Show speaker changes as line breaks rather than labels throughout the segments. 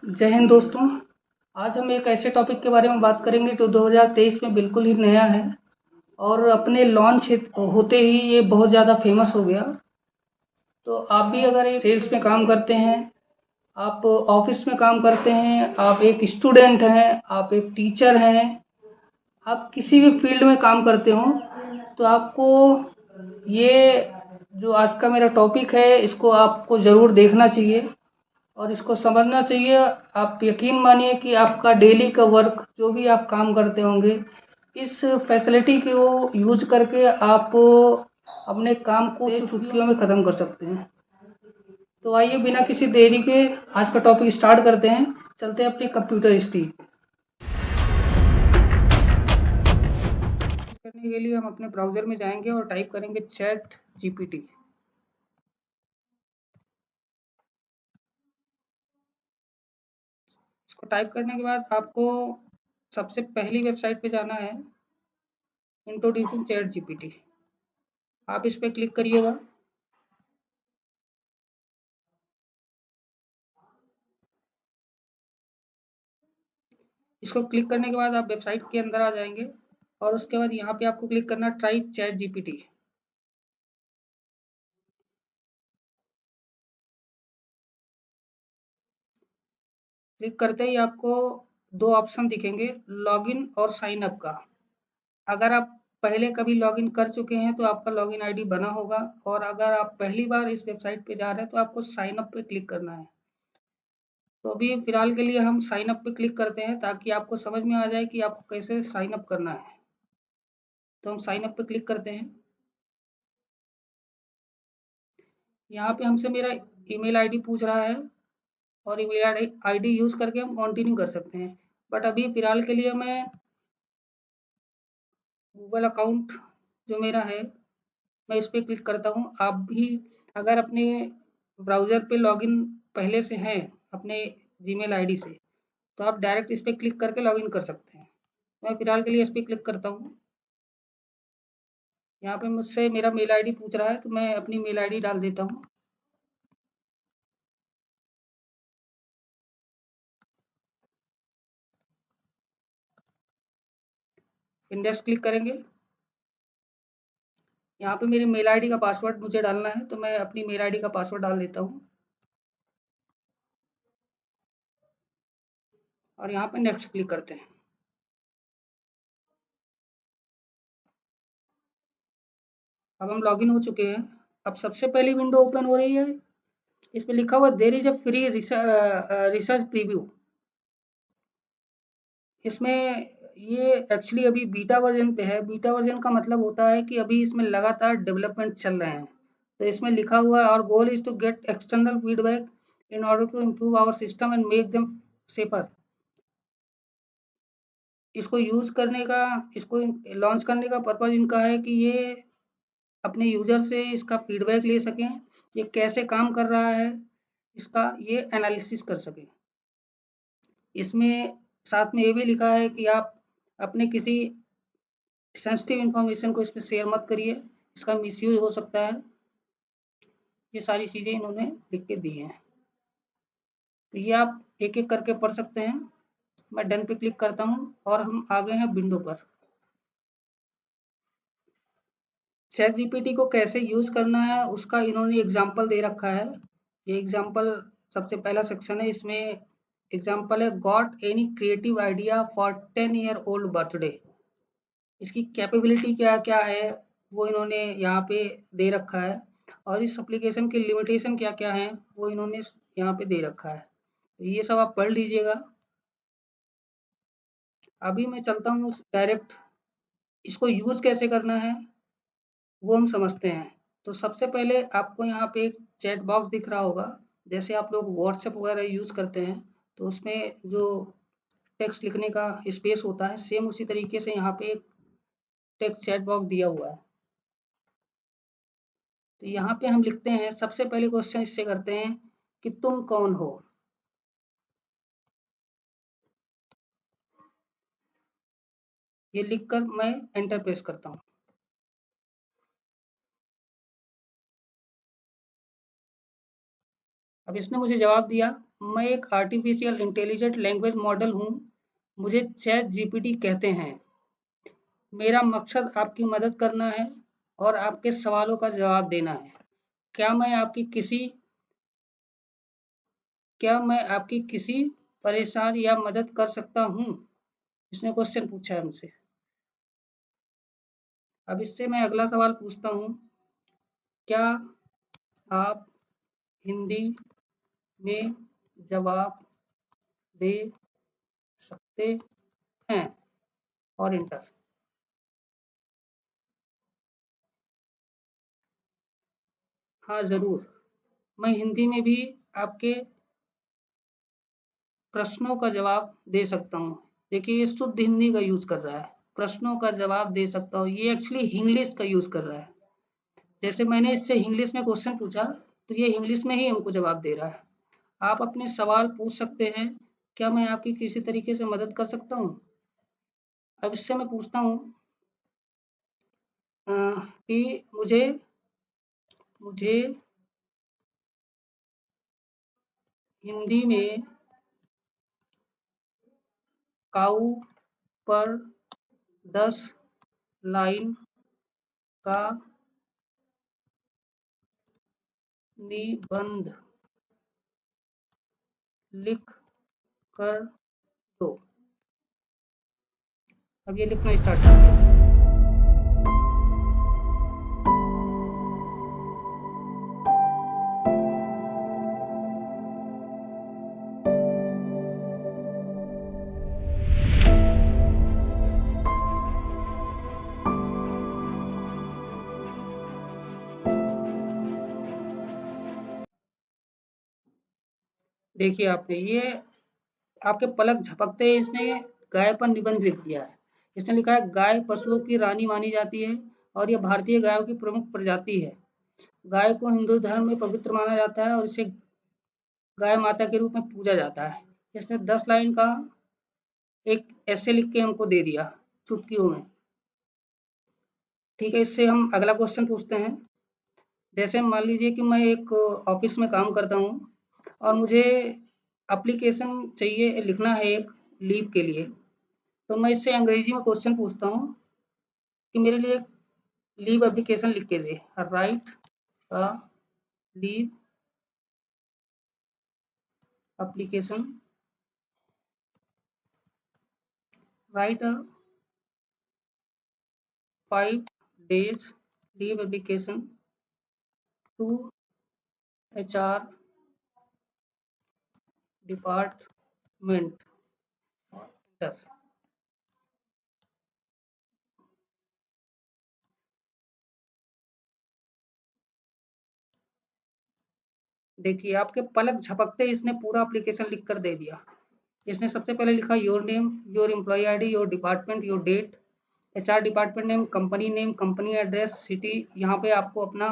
जय हिंद दोस्तों। आज हम एक ऐसे टॉपिक के बारे में बात करेंगे जो 2023 में बिल्कुल ही नया है और अपने लॉन्च होते ही ये बहुत ज़्यादा फेमस हो गया। तो आप भी अगर एक सेल्स में काम करते हैं, आप ऑफिस में काम करते हैं, आप एक स्टूडेंट हैं, आप एक टीचर हैं, आप किसी भी फील्ड में काम करते हो, तो आपको ये जो आज का मेरा टॉपिक है इसको आपको ज़रूर देखना चाहिए और इसको समझना चाहिए। आप यकीन मानिए कि आपका डेली का वर्क जो भी आप काम करते होंगे, इस फैसिलिटी को यूज करके आप अपने काम को चुटकियों में ख़त्म कर सकते हैं। तो आइए बिना किसी देरी के आज का टॉपिक स्टार्ट करते हैं। चलते हैं अपनी कंप्यूटर स्क्रीन करने के लिए हम अपने ब्राउज़र में जाएंगे और टाइप करेंगे चैट जीपीटी। इसको टाइप करने के बाद आपको सबसे पहली वेबसाइट पे जाना है, इंट्रोड्यूसिंग चैट जीपीटी। आप इस पर क्लिक करिएगा। इसको क्लिक करने के बाद आप वेबसाइट के अंदर आ जाएंगे और उसके बाद यहाँ पे आपको क्लिक करना ट्राई चैट जीपीटी। क्लिक करते ही आपको दो ऑप्शन दिखेंगे, लॉगिन और साइन अप का। अगर आप पहले कभी लॉगिन कर चुके हैं तो आपका लॉगिन आईडी बना होगा, और अगर आप पहली बार इस वेबसाइट पे जा रहे हैं तो आपको साइन अप पे क्लिक करना है। तो अभी फिलहाल के लिए हम साइन अप पे क्लिक करते हैं ताकि आपको समझ में आ जाए कि आपको कैसे साइन अप करना है। तो हम साइन अप पे क्लिक करते हैं। यहाँ पे हमसे मेरा ईमेल आईडी पूछ रहा है और ईमेल आईडी यूज़ करके हम कंटिन्यू कर सकते हैं। बट अभी फ़िलहाल के लिए मैं गूगल अकाउंट जो मेरा है, मैं इस पे क्लिक करता हूँ। आप भी अगर अपने ब्राउज़र पे लॉगिन पहले से हैं अपने जीमेल आईडी से, तो आप डायरेक्ट इस पे क्लिक करके लॉगिन कर सकते हैं। मैं फ़िलहाल के लिए इस पे क्लिक करता हूँ। यहाँ पे मुझसे मेरा मेल आईडी पूछ रहा है तो मैं अपनी मेल आईडी डाल देता हूँ। फिर नेक्स्ट क्लिक करेंगे। यहाँ पे मेरी मेल आईडी का पासवर्ड मुझे डालना है तो मैं अपनी मेल आईडी का पासवर्ड डाल देता हूँ और यहाँ पे नेक्स्ट क्लिक करते हैं। अब हम लॉगिन हो चुके हैं। अब सबसे पहली विंडो ओपन हो रही है, इस पे लिखा हुआ there is a free research preview. इसमें ये एक्चुअली अभी बीटा वर्जन पे है। बीटा वर्जन का मतलब होता है कि अभी इसमें लगातार डेवलपमेंट चल रहे हैं। तो इसमें लिखा हुआ है और goal is to get external feedback in order to improve our system and make them safer. इसको यूज करने का, इसको लॉन्च करने का पर्पज इनका है कि ये अपने यूजर से इसका फीडबैक ले सकें, ये कैसे काम कर रहा है इसका ये एनालिसिस कर सकें। इसमें साथ में ये भी लिखा है कि आप अपने किसी सेंसिटिव इंफॉर्मेशन को इस पर शेयर मत करिए, इसका मिसयूज हो सकता है। ये सारी चीज़ें इन्होंने लिख के दी हैं, तो ये आप एक एक करके पढ़ सकते हैं। मैं डन पे क्लिक करता हूँ और हम आ गए हैं विंडो पर। चैट जीपीटी को कैसे यूज करना है उसका इन्होंने एग्जाम्पल दे रखा है। ये एग्जाम्पल सबसे पहला सेक्शन है, इसमें एग्जाम्पल है got any creative idea for 10 year old birthday. इसकी कैपेबिलिटी क्या क्या है वो इन्होंने यहाँ पे दे रखा है, और इस एप्लीकेशन के लिमिटेशन क्या क्या हैं वो इन्होंने यहाँ पे दे रखा है। तो ये सब आप पढ़ लीजिएगा। अभी मैं चलता हूँ डायरेक्ट, इसको यूज कैसे करना है वो हम समझते हैं। तो सबसे पहले आपको यहाँ पे एक चैट बॉक्स दिख रहा होगा। जैसे आप लोग व्हाट्सएप वगैरह यूज करते हैं तो उसमें जो टेक्स्ट लिखने का स्पेस होता है, सेम उसी तरीके से यहाँ पे एक टेक्स्ट चैट बॉक्स दिया हुआ है। तो यहाँ पे हम लिखते हैं, सबसे पहले क्वेश्चन इससे करते हैं कि तुम कौन हो। ये लिखकर मैं एंटर प्रेस करता हूँ। अब इसने मुझे जवाब दिया, मैं एक आर्टिफिशियल इंटेलिजेंट लैंग्वेज मॉडल हूँ। मुझे चैट जीपीटी कहते हैं। मेरा मकसद आपकी मदद करना है और आपके सवालों का जवाब देना है। क्या मैं आपकी किसी क्या मैं आपकी किसी परेशान या मदद कर सकता हूँ? इसने क्वेश्चन पूछा है हमसे। अब इससे मैं अगला सवाल पूछता हूँ, क्या आप हिंदी में जवाब दे सकते हैं? और इंटर। हाँ, ज़रूर। मैं हिंदी में भी आपके प्रश्नों का जवाब दे सकता हूँ। देखिए, ये शुद्ध हिंदी का यूज़ कर रहा है। प्रश्नों का जवाब दे सकता हूँ, ये एक्चुअली इंग्लिश का यूज़ कर रहा है। जैसे मैंने इससे इंग्लिश में क्वेश्चन पूछा, तो ये इंग्लिश में ही हमको जवाब दे रहा है। आप अपने सवाल पूछ सकते हैं। क्या मैं आपकी किसी तरीके से मदद कर सकता हूँ? अब इससे मैं पूछता हूँ कि मुझे हिंदी में काऊ पर 10 लाइन का निबंध लिख कर दो। अब ये लिखना स्टार्ट कर दिया। देखिए, आपने ये आपके पलक झपकते ही इसने गाय पर निबंध लिख दिया है। इसने लिखा है, गाय पशुओं की रानी मानी जाती है और यह भारतीय गायों की प्रमुख प्रजाति है। गाय को हिंदू धर्म में पवित्र माना जाता है और इसे गाय माता के रूप में पूजा जाता है। इसने 10 लाइन का एक ऐसे लिख के हमको दे दिया चुटकियों में। ठीक है, इससे हम अगला क्वेश्चन पूछते हैं। जैसे मान लीजिए कि मैं एक ऑफिस में काम करता हूँ और मुझे एप्लीकेशन चाहिए लिखना है एक लीव के लिए। तो मैं इससे अंग्रेजी में क्वेश्चन पूछता हूँ कि मेरे लिए एक लीव एप्लीकेशन लिख के दे। Write a leave application, write a 5 days leave application to HR department. देखिए, आपके पलक झपकते ही इसने पूरा एप्लीकेशन लिख कर दे दिया। इसने सबसे पहले लिखा your name, your employ ID, your department, your date, HR department name, company address, city. यहाँ पे आपको अपना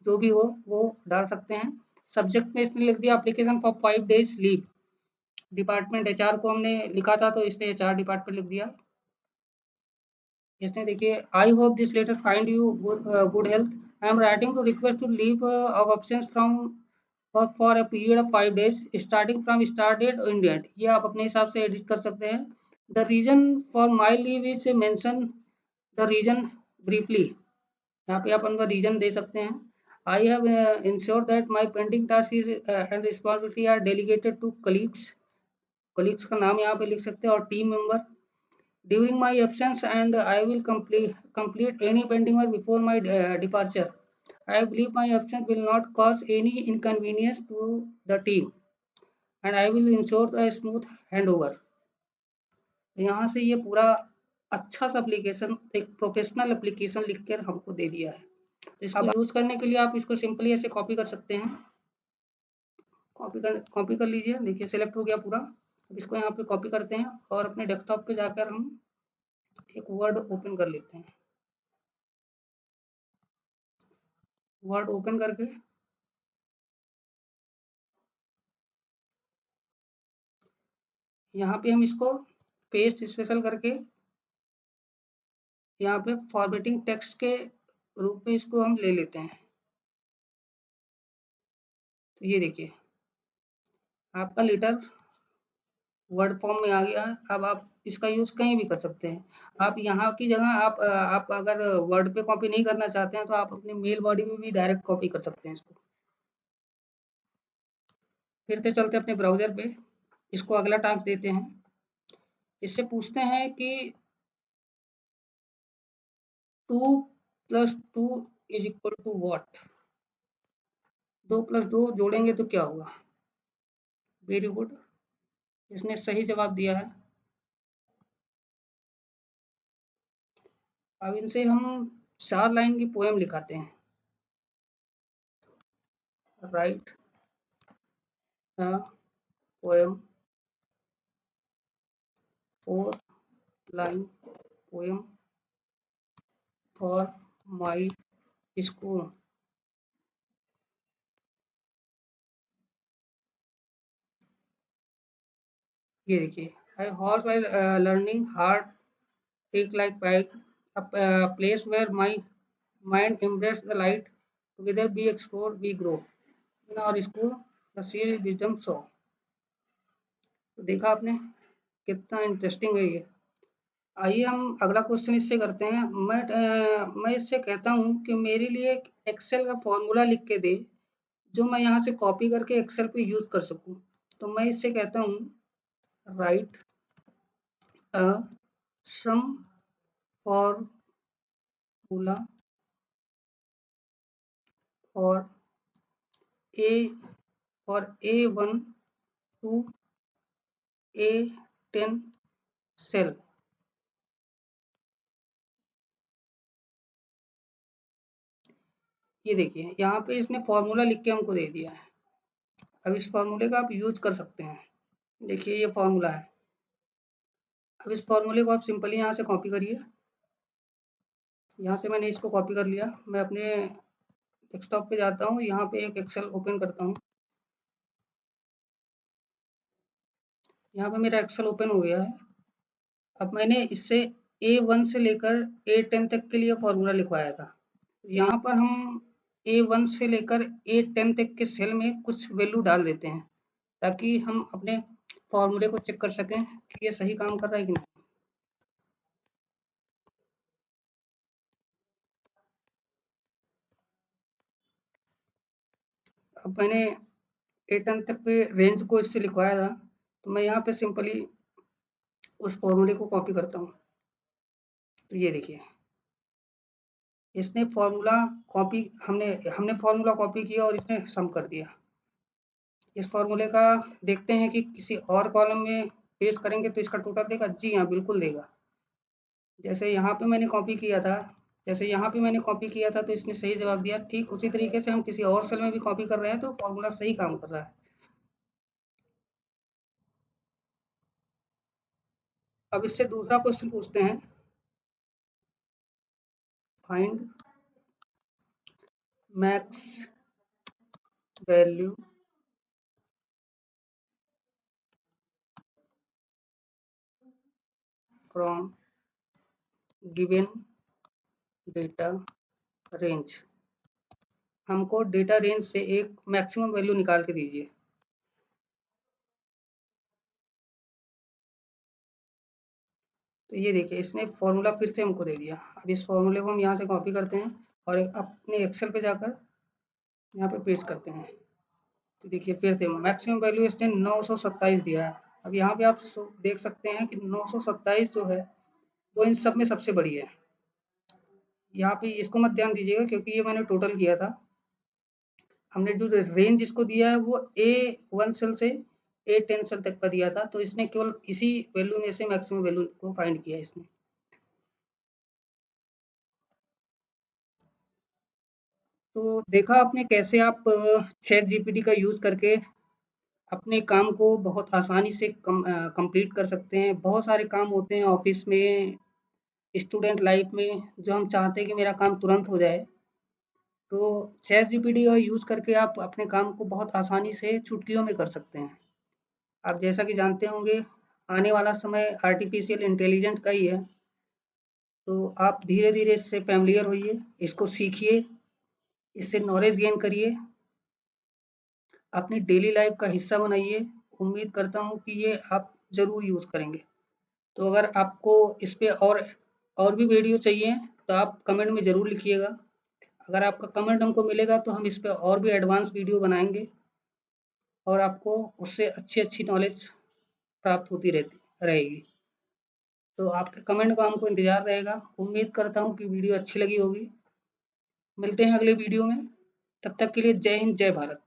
जो भी हो वो डाल सकते हैं। सब्जेक्ट में इसने लिख दिया application for 5 days leave. Department HR को हमने लिखा था तो इसने HR डिपार्टमेंट लिख दिया। इसने देखिए, I hope this letter find you good health. I am writing to request to leave of absence from for a period of 5 days starting from start date और इन डेट। ये आप अपने हिसाब से एडिट कर सकते हैं। The reason for my leave is mention the reason briefly. यहाँ पे आप अपना रीजन दे सकते हैं। I have insure that my pending task is and responsibility are delegated to colleagues. Colleagues का नाम यहाँ पे लिख सकते हैं और team member. During my absence and I will complete any pending work before my departure. I believe my absence will not cause any inconvenience to the team and I will ensure a smooth handover. यहाँ से ये पूरा अच्छा सा application, एक professional application लिखकर हमको दे दिया है। तो इसको यूज़ करने के लिए आप इसको सिंपली ऐसे कॉपी कर सकते हैं। कॉपी कर लीजिए। देखिए, सिलेक्ट हो गया पूरा। अब इसको यहाँ पे कॉपी करते हैं और अपने डेस्कटॉप पे जाकर हम एक वर्ड ओपन कर लेते हैं। वर्ड ओपन करके यहाँ पे हम इसको पेस्ट स्पेशल करके यहाँ पे फॉर्मेटिंग टेक्स्ट के रूप में इसको हम ले लेते हैं। तो ये देखिए, आपका लेटर वर्ड फॉर्म में आ गया है। अब आप इसका यूज़ कहीं भी कर सकते हैं। आप यहाँ की जगह आप अगर वर्ड पे कॉपी नहीं करना चाहते हैं तो आप अपने मेल बॉडी में भी डायरेक्ट कॉपी कर सकते हैं इसको। फिर से चलते हैं अपने ब्राउज़र पे, इसको अगला टास्क देते हैं। इससे पूछते हैं कि 2 + 2 = व्हाट? 2 + 2 जोड़ेंगे तो क्या होगा? वेरी गुड, इसने सही जवाब दिया है। अब इनसे हम 4 लाइन की पोएम लिखाते हैं। Write a poem, 4 line poem for my school. ये देखिए, I horse while learning hard take like bike, a place where my mind embrace the light, together we explore we grow, in our school the series wisdom show. तो देखा आपने कितना interesting है ये। आइए हम अगला क्वेश्चन इससे करते हैं। मैं इससे कहता हूँ कि मेरे लिए एक एक्सेल का फॉर्मूला लिख के दे जो मैं यहाँ से कॉपी करके एक्सेल पे यूज कर सकूँ। तो मैं इससे कहता हूँ write a sum formula for A for A1 to A10 cell. ये देखिए यहाँ पे इसने फॉर्मूला लिख के हमको दे दिया है। अब इस फॉर्मूले का आप यूज कर सकते हैं। देखिए ये फॉर्मूला है। अब इस फॉर्मूले को आप सिंपली यहाँ से कॉपी करिए। यहाँ से मैंने इसको कॉपी कर लिया। मैं अपने डेस्कटॉप पे जाता हूँ, यहाँ पे एक एक्सेल ओपन करता हूँ। यहाँ पे मेरा एक्सेल ओपन हो गया है। अब मैंने इससे A1 से लेकर A10 तक के लिए फॉर्मूला लिखवाया था। यहाँ पर हम A1 से लेकर A10 तक के सेल में कुछ वैल्यू डाल देते हैं ताकि हम अपने फॉर्मूले को चेक कर सकें कि ये सही काम कर रहा है कि नहीं। अब मैंने A10 तक के रेंज को इससे लिखवाया था, तो मैं यहाँ पे सिंपली उस फॉर्मूले को कॉपी करता हूँ। तो ये देखिए इसने फॉर्मूला कॉपी हमने हमने फॉर्मूला कॉपी किया और इसने सम कर दिया। इस फॉर्मूले का देखते हैं कि किसी और कॉलम में पेस्ट करेंगे तो इसका टोटल देगा। जी हाँ, बिल्कुल देगा। जैसे यहाँ पे मैंने कॉपी किया था तो इसने सही जवाब दिया। ठीक उसी तरीके से हम किसी और सेल में भी कॉपी कर रहे हैं तो फॉर्मूला सही काम कर रहा है। अब इससे दूसरा क्वेश्चन पूछते हैं। Find max value from given data range. हमको डेटा रेंज से एक मैक्सिमम वैल्यू निकाल के दीजिए। तो ये देखिए इसने फॉर्मूला फिर से हमको दे दिया। अब इस फॉर्मूले को हम यहाँ से कॉपी करते हैं और अपने एक्सेल पे जाकर यहाँ पे पेस्ट करते हैं। तो देखिए फिर से मैक्सिमम वैल्यू इसने 927 दिया है। अब यहाँ पे आप देख सकते हैं कि 927 जो है वो इन सब में सबसे बड़ी है। यहाँ पे इसको मत ध्यान दीजिएगा क्योंकि ये मैंने टोटल किया था। हमने जो रेंज इसको दिया है वो A1 सेल से A10 सेल तक का दिया था, तो इसने केवल इसी वैल्यू में से मैक्सिमम वैल्यू को फाइंड किया इसने। तो देखा आपने कैसे आप चैट जीपीटी का यूज़ करके अपने काम को बहुत आसानी से कंप्लीट कर सकते हैं। बहुत सारे काम होते हैं ऑफिस में, स्टूडेंट लाइफ में, जो हम चाहते हैं कि मेरा काम तुरंत हो जाए। तो चैट जीपीटी का यूज़ करके आप अपने काम को बहुत आसानी से चुटकियों में कर सकते हैं। आप जैसा कि जानते होंगे आने वाला समय आर्टिफिशियल इंटेलिजेंट का ही है। तो आप धीरे धीरे इससे फैमिलियर होइए, इसको सीखिए, इससे नॉलेज गेन करिए, अपनी डेली लाइफ का हिस्सा बनाइए, उम्मीद करता हूँ कि ये आप ज़रूर यूज़ करेंगे। तो अगर आपको इस पे और भी वीडियो चाहिए तो आप कमेंट में ज़रूर लिखिएगा। अगर आपका कमेंट हमको मिलेगा तो हम इस पे और भी एडवांस वीडियो बनाएँगे और आपको उससे अच्छी नॉलेज प्राप्त होती रहती रहेगी। तो आपके कमेंट का हमको इंतज़ार रहेगा। उम्मीद करता हूँ कि वीडियो अच्छी लगी होगी। मिलते हैं अगले वीडियो में। तब तक के लिए जय हिंद, जय भारत।